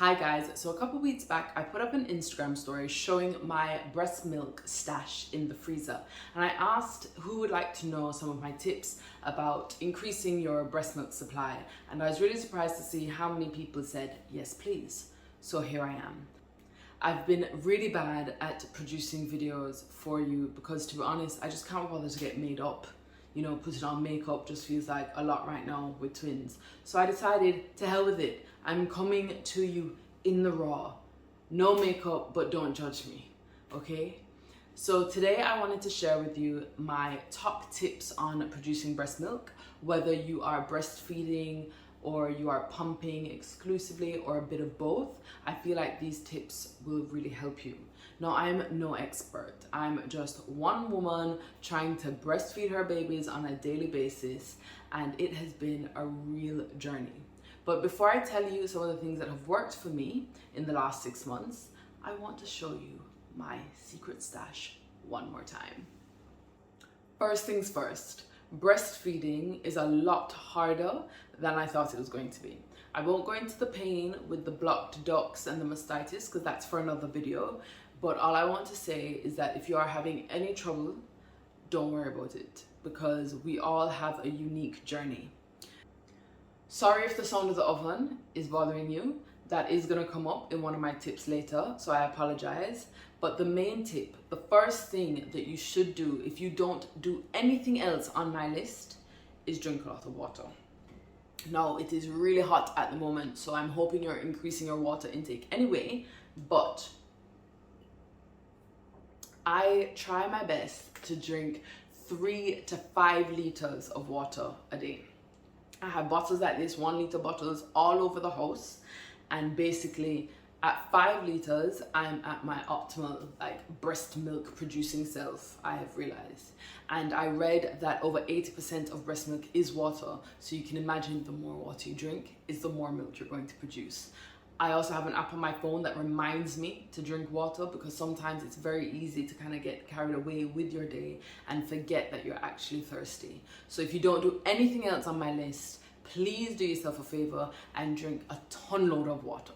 Hi guys, so a couple weeks back I put up an Instagram story showing my breast milk stash in the freezer, and I asked who would like to know some of my tips about increasing your breast milk supply, and I was really surprised to see how many people said yes please. So here I am. I've been really bad at producing videos for you because, to be honest, I just can't bother to get made up. You know, putting on makeup just feels like a lot right now with twins. So I decided to hell with it. I'm coming to you in the raw. No makeup, but don't judge me, okay? So today I wanted to share with you my top tips on producing breast milk, whether you are breastfeeding or you are pumping exclusively or a bit of both. I feel like these tips will really help you. Now, I'm no expert. I'm just one woman trying to breastfeed her babies on a daily basis, and it has been a real journey. But before I tell you some of the things that have worked for me in the last 6 months, I want to show you my secret stash one more time. First things first, breastfeeding is a lot harder than I thought it was going to be. I won't go into the pain with the blocked ducts and the mastitis because that's for another video, but all I want to say is that if you are having any trouble, don't worry about it because we all have a unique journey. Sorry if the sound of the oven is bothering you. That is going to come up in one of my tips later, so I apologize. But the main tip, the first thing that you should do if you don't do anything else on my list, is drink a lot of water. Now, it is really hot at the moment, so I'm hoping you're increasing your water intake anyway, but I try my best to drink 3 to 5 liters of water a day. I have bottles like this, 1 liter bottles all over the house, and basically at 5 liters, I'm at my optimal breast milk producing self, I have realized. And I read that over 80% of breast milk is water, so you can imagine the more water you drink is the more milk you're going to produce. I also have an app on my phone that reminds me to drink water because sometimes it's very easy to kind of get carried away with your day and forget that you're actually thirsty. So if you don't do anything else on my list, please do yourself a favor and drink a ton load of water.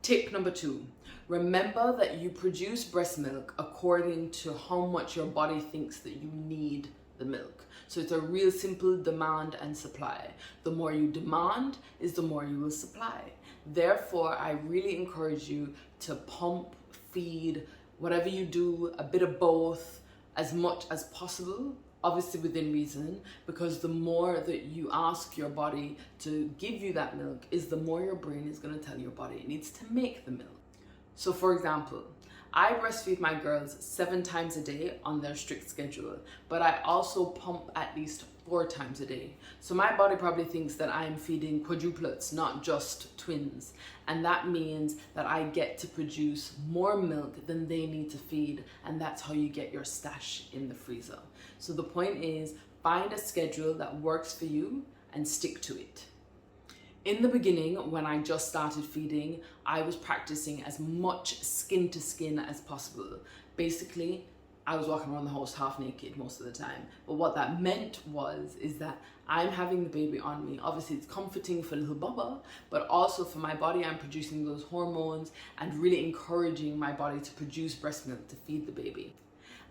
Tip number 2, remember that you produce breast milk according to how much your body thinks that you need the milk. So it's a real simple demand and supply. The more you demand is the more you will supply. Therefore, I really encourage you to pump, feed, whatever you do, a bit of both, as much as possible, obviously within reason, because the more that you ask your body to give you that milk is the more your brain is going to tell your body it needs to make the milk. So for example, I breastfeed my girls 7 times a day on their strict schedule, but I also pump at least 4 times a day. So my body probably thinks that I'm feeding quadruplets, not just twins. And that means that I get to produce more milk than they need to feed. And that's how you get your stash in the freezer. So the point is, find a schedule that works for you and stick to it. In the beginning, when I just started feeding, I was practicing as much skin to skin as possible. Basically, I was walking around the house half naked most of the time. But what that meant is that I'm having the baby on me. Obviously, it's comforting for little Bubba, but also for my body, I'm producing those hormones and really encouraging my body to produce breast milk to feed the baby.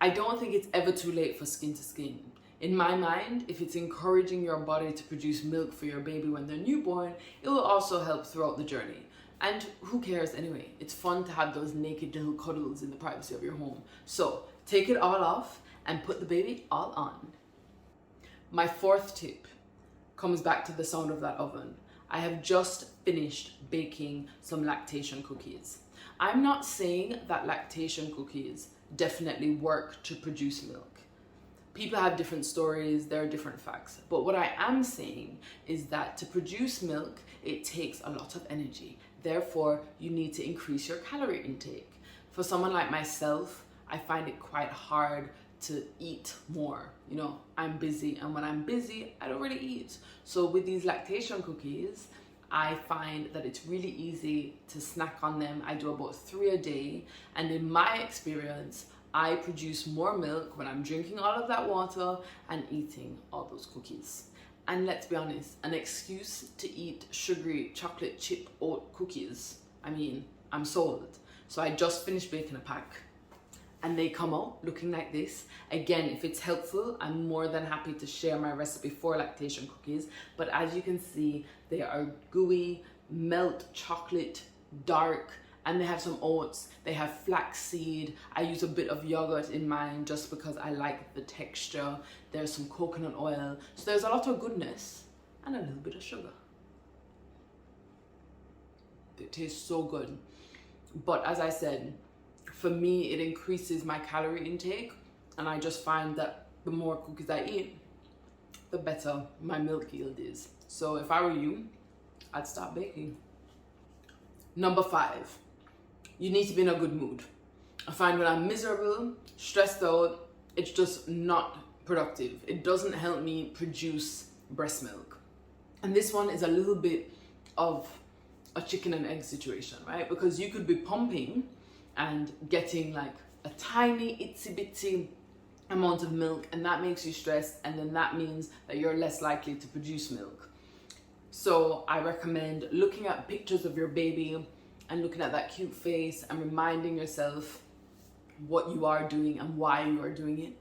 I don't think it's ever too late for skin to skin. In my mind, if it's encouraging your body to produce milk for your baby when they're newborn, it will also help throughout the journey. And who cares anyway? It's fun to have those naked little cuddles in the privacy of your home. So take it all off and put the baby all on. My 4th tip comes back to the sound of that oven. I have just finished baking some lactation cookies. I'm not saying that lactation cookies definitely work to produce milk. People have different stories, there are different facts. But what I am saying is that to produce milk, it takes a lot of energy. Therefore, you need to increase your calorie intake. For someone like myself, I find it quite hard to eat more. You know, I'm busy, and when I'm busy, I don't really eat. So with these lactation cookies, I find that it's really easy to snack on them. I do about 3 a day, and in my experience, I produce more milk when I'm drinking all of that water and eating all those cookies. and let's be honest, an excuse to eat sugary chocolate chip oat cookies. I mean, I'm sold. So I just finished baking a pack and they come out looking like this. Again, if it's helpful, I'm more than happy to share my recipe for lactation cookies. But as you can see, they are gooey, melt chocolate, dark, and they have some oats, they have flaxseed. I use a bit of yogurt in mine just because I like the texture. There's some coconut oil. So there's a lot of goodness and a little bit of sugar. It tastes so good. But as I said, for me, it increases my calorie intake, and I just find that the more cookies I eat, the better my milk yield is. So if I were you, I'd start baking. Number 5. You need to be in a good mood. I find when I'm miserable, stressed out, it's just not productive. It doesn't help me produce breast milk. And this one is a little bit of a chicken and egg situation, right? Because you could be pumping and getting like a tiny itsy bitsy amount of milk, and that makes you stressed, and then that means that you're less likely to produce milk. So I recommend looking at pictures of your baby and looking at that cute face and reminding yourself what you are doing and why you are doing it.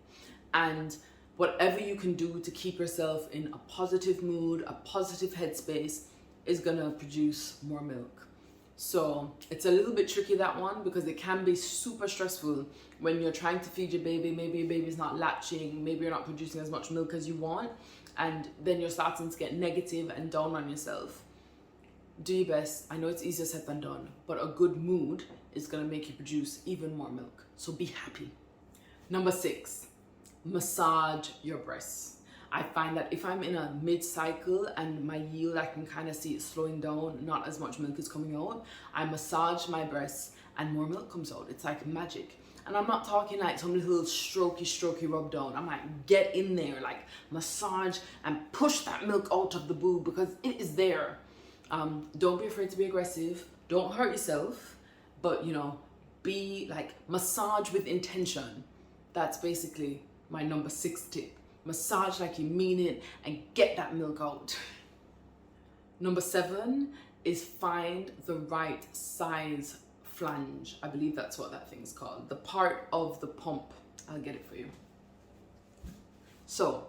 And whatever you can do to keep yourself in a positive mood, a positive headspace, is gonna produce more milk. So it's a little bit tricky, that one, because it can be super stressful when you're trying to feed your baby. Maybe your baby's not latching, maybe you're not producing as much milk as you want, and then you're starting to get negative and down on yourself. Do your best. I know it's easier said than done, but a good mood is gonna make you produce even more milk. So be happy. Number 6, massage your breasts. I find that if I'm in a mid-cycle and my yield, I can kind of see it slowing down, not as much milk is coming out, I massage my breasts and more milk comes out. It's like magic. And I'm not talking like some little strokey rub down. I'm like, get in there, like massage and push that milk out of the boob, because it is there. Don't be afraid to be aggressive. Don't hurt yourself, but be like, massage with intention. That's basically my number 6 tip. Massage like you mean it and get that milk out. Number 7 is find the right size flange. I believe that's what that thing's called. The part of the pump. I'll get it for you. So,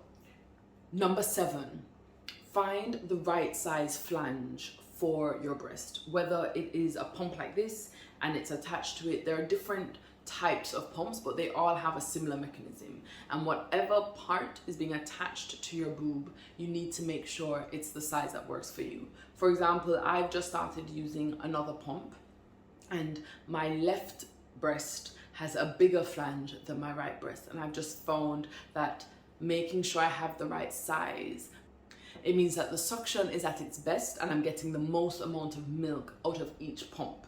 number 7, find the right size flange for your breast. Whether it is a pump like this and it's attached to it, there are different types of pumps, but they all have a similar mechanism. And whatever part is being attached to your boob, you need to make sure it's the size that works for you. For example, I've just started using another pump, and my left breast has a bigger flange than my right breast, and I've just found that making sure I have the right size, it means that the suction is at its best and I'm getting the most amount of milk out of each pump.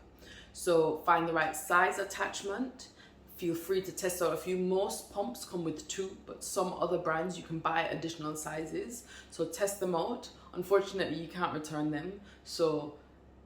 So find the right size attachment. Feel free to test out a few. Most pumps come with 2, but some other brands you can buy additional sizes. So test them out. Unfortunately, you can't return them. So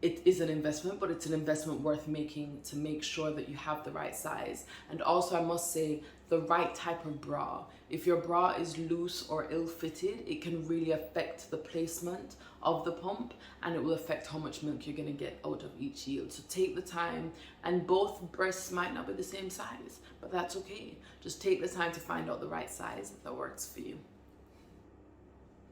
it is an investment, but it's an investment worth making to make sure that you have the right size. And also, I must say, the right type of bra. If your bra is loose or ill-fitted, it can really affect the placement of the pump, and it will affect how much milk you're going to get out of each yield. So take the time, and both breasts might not be the same size, but that's okay. Just take the time to find out the right size that works for you.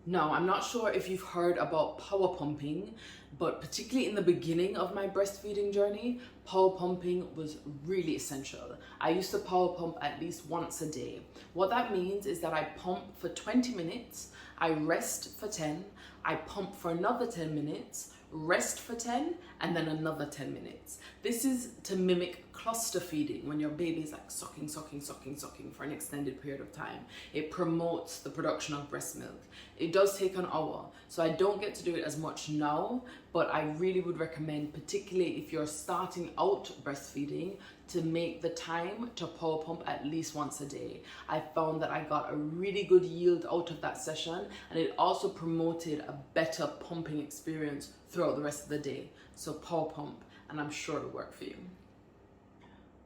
Now, I'm not sure if you've heard about power pumping, but particularly in the beginning of my breastfeeding journey, power pumping was really essential. I used to power pump at least once a day. What that means is that I pump for 20 minutes, I rest for 10, I pump for another 10 minutes, rest for 10, and then another 10 minutes. This is to mimic cluster feeding, when your baby is like sucking for an extended period of time. It promotes the production of breast milk. It does take an hour, so I don't get to do it as much now, but I really would recommend, particularly if you're starting out breastfeeding, to make the time to power pump at least once a day. I found that I got a really good yield out of that session, and it also promoted a better pumping experience throughout the rest of the day. So power pump, and I'm sure it'll work for you.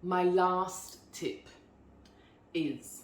My last tip is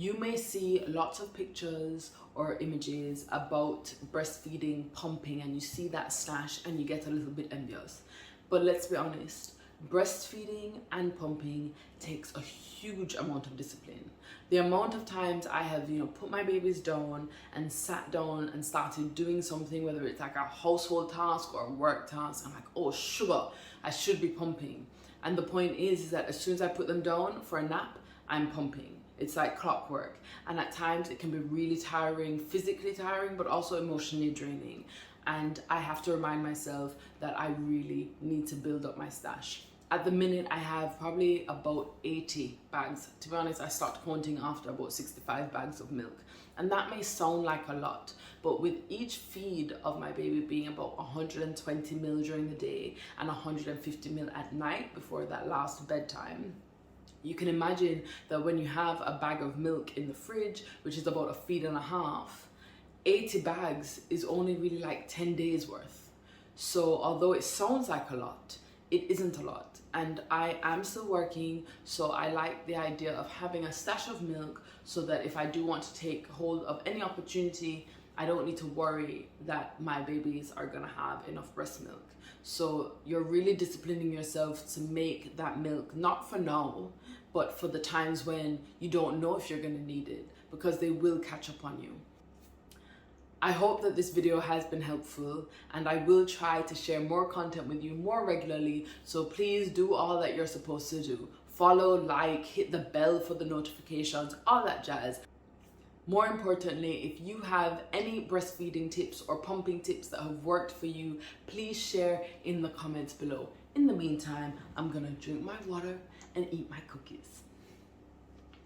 You may see lots of pictures or images about breastfeeding, pumping, and you see that stash and you get a little bit envious. But let's be honest, breastfeeding and pumping takes a huge amount of discipline. The amount of times I have, put my babies down and sat down and started doing something, whether it's like a household task or a work task, I'm like, oh sugar, I should be pumping. And the point is that as soon as I put them down for a nap, I'm pumping. It's like clockwork. And at times it can be really tiring, physically tiring, but also emotionally draining. And I have to remind myself that I really need to build up my stash. At the minute, I have probably about 80 bags. To be honest, I stopped counting after about 65 bags of milk. And that may sound like a lot, but with each feed of my baby being about 120 ml during the day and 150 ml at night before that last bedtime, you can imagine that when you have a bag of milk in the fridge, which is about a feed and a half, 80 bags is only really like 10 days worth. So although it sounds like a lot, it isn't a lot. And I am still working, so I like the idea of having a stash of milk so that if I do want to take hold of any opportunity, I don't need to worry that my babies are gonna have enough breast milk. So you're really disciplining yourself to make that milk, not for now, but for the times when you don't know if you're gonna need it, because they will catch up on you. I hope that this video has been helpful, and I will try to share more content with you more regularly, so please do all that you're supposed to do. Follow, like, hit the bell for the notifications, all that jazz. More importantly, if you have any breastfeeding tips or pumping tips that have worked for you, please share in the comments below. In the meantime, I'm gonna drink my water and eat my cookies.